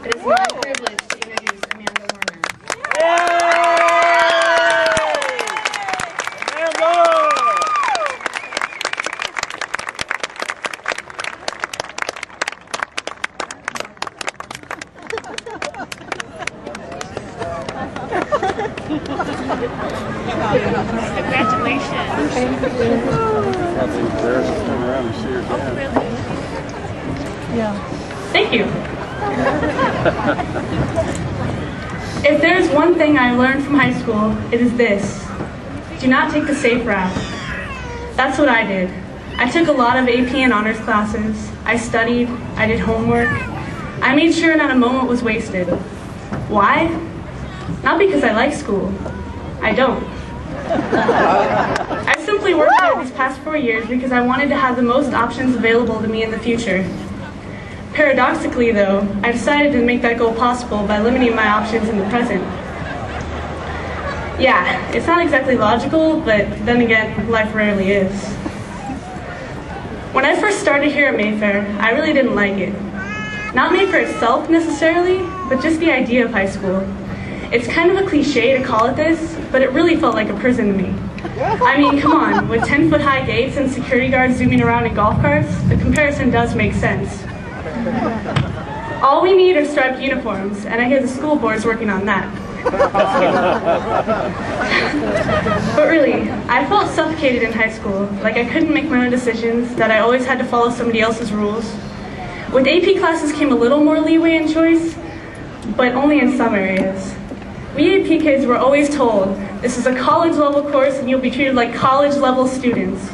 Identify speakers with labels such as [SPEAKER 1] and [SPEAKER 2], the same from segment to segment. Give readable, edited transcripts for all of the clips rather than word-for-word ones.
[SPEAKER 1] It is my privilege to introduce Amanda Warner.
[SPEAKER 2] Congratulations.
[SPEAKER 3] Probably embarrassed to turn around and see her dad.
[SPEAKER 4] Thank you. If there's one thing I learned from high school, it is this. Do not take the safe route. That's what I did. I took a lot of AP and honors classes. I studied. I did homework. I made sure not a moment was wasted. Why? Not because I like school. I don't. I simply worked hard these past 4 years because I wanted to have the most options available to me in the future. Paradoxically, though, I decided to make that goal possible by limiting my options in the present. Yeah, it's not exactly logical, but then again, life rarely is. When I first started here at Mayfair, I really didn't like it. Not Mayfair itself necessarily, but just the idea of high school. It's kind of a cliche to call it this, but it really felt like a prison to me. I mean, come on, with 10-foot-high gates and security guards zooming around in golf carts, the comparison does make sense. All we need are striped uniforms, and I hear the school board's working on that. But really, I felt suffocated in high school, like I couldn't make my own decisions, that I always had to follow somebody else's rules. With AP classes came a little more leeway in choice, but only in some areas. We AP kids were always told, this is a college-level course and you'll be treated like college-level students.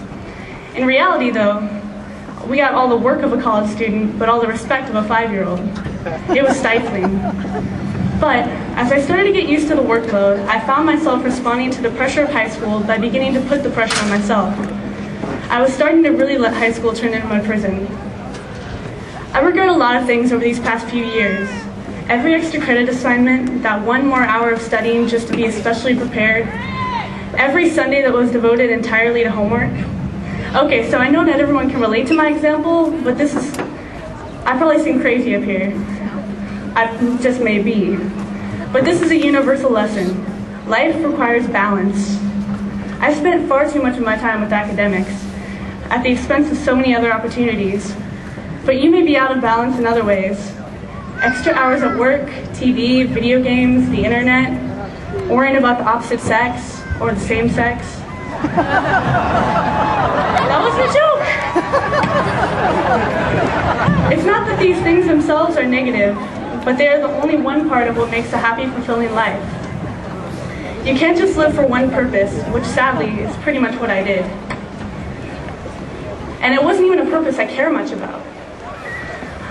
[SPEAKER 4] In reality, though, we got all the work of a college student, but all the respect of a 5-year-old. It was stifling. But as I started to get used to the workload, I found myself responding to the pressure of high school by beginning to put the pressure on myself. I was starting to really let high school turn into my prison. I regret a lot of things over these past few years. Every extra credit assignment, that 1 more hour of studying just to be especially prepared, every Sunday that was devoted entirely to homework. Okay, so I know not everyone can relate to my example, but I probably seem crazy up here. I just may be. But this is a universal lesson. Life requires balance. I spent far too much of my time with academics, at the expense of so many other opportunities. But you may be out of balance in other ways. Extra hours at work, TV, video games, the internet, worrying about the opposite sex or the same sex. That was a joke! It's not that these things themselves are negative, but they are the only one part of what makes a happy, fulfilling life. You can't just live for one purpose, which sadly is pretty much what I did. And it wasn't even a purpose I care much about.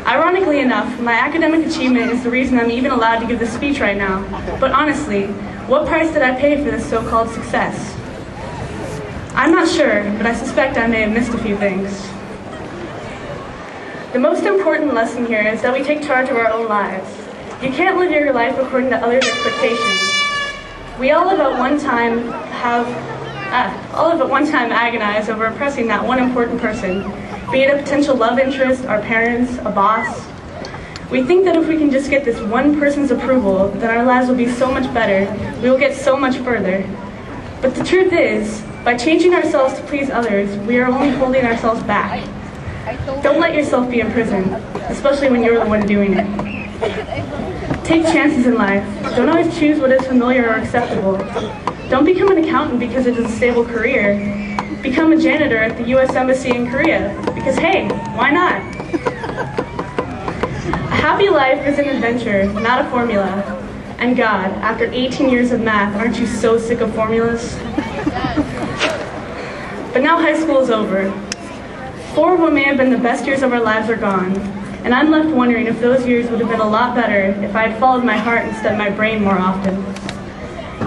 [SPEAKER 4] Ironically enough, my academic achievement is the reason I'm even allowed to give this speech right now. But honestly, what price did I pay for this so-called success? I'm not sure, but I suspect I may have missed a few things. The most important lesson here is that we take charge of our own lives. You can't live your life according to others' expectations. We all have at one time agonize over impressing that one important person, be it a potential love interest, our parents, a boss. We think that if we can just get this one person's approval, then our lives will be so much better, we will get so much further. But the truth is, by changing ourselves to please others, we are only holding ourselves back. Don't let yourself be imprisoned, especially when you're the one doing it. Take chances in life. Don't always choose what is familiar or acceptable. Don't become an accountant because it is a stable career. Become a janitor at the U.S. Embassy in Korea, because hey, why not? A happy life is an adventure, not a formula. And God, after 18 years of math, aren't you so sick of formulas? But now high school is over. 4 of what may have been the best years of our lives are gone, and I'm left wondering if those years would have been a lot better if I had followed my heart instead of my brain more often.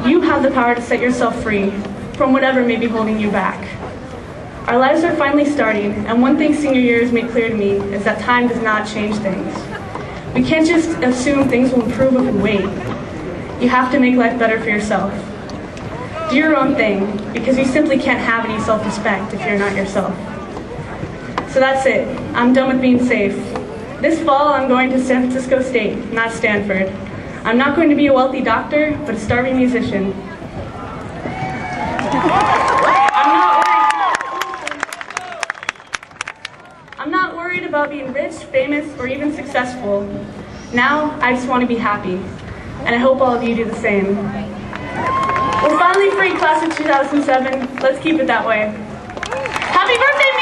[SPEAKER 4] You have the power to set yourself free from whatever may be holding you back. Our lives are finally starting, and one thing senior year has made clear to me is that time does not change things. We can't just assume things will improve if we wait. You have to make life better for yourself. Do your own thing, because you simply can't have any self-respect if you're not yourself. So that's it. I'm done with being safe. This fall, I'm going to San Francisco State, not Stanford. I'm not going to be a wealthy doctor, but a starving musician. I'm not worried about being rich, famous, or even successful. Now, I just want to be happy. And I hope all of you do the same. We're finally free, class of 2007. Let's keep it that way. Happy birthday,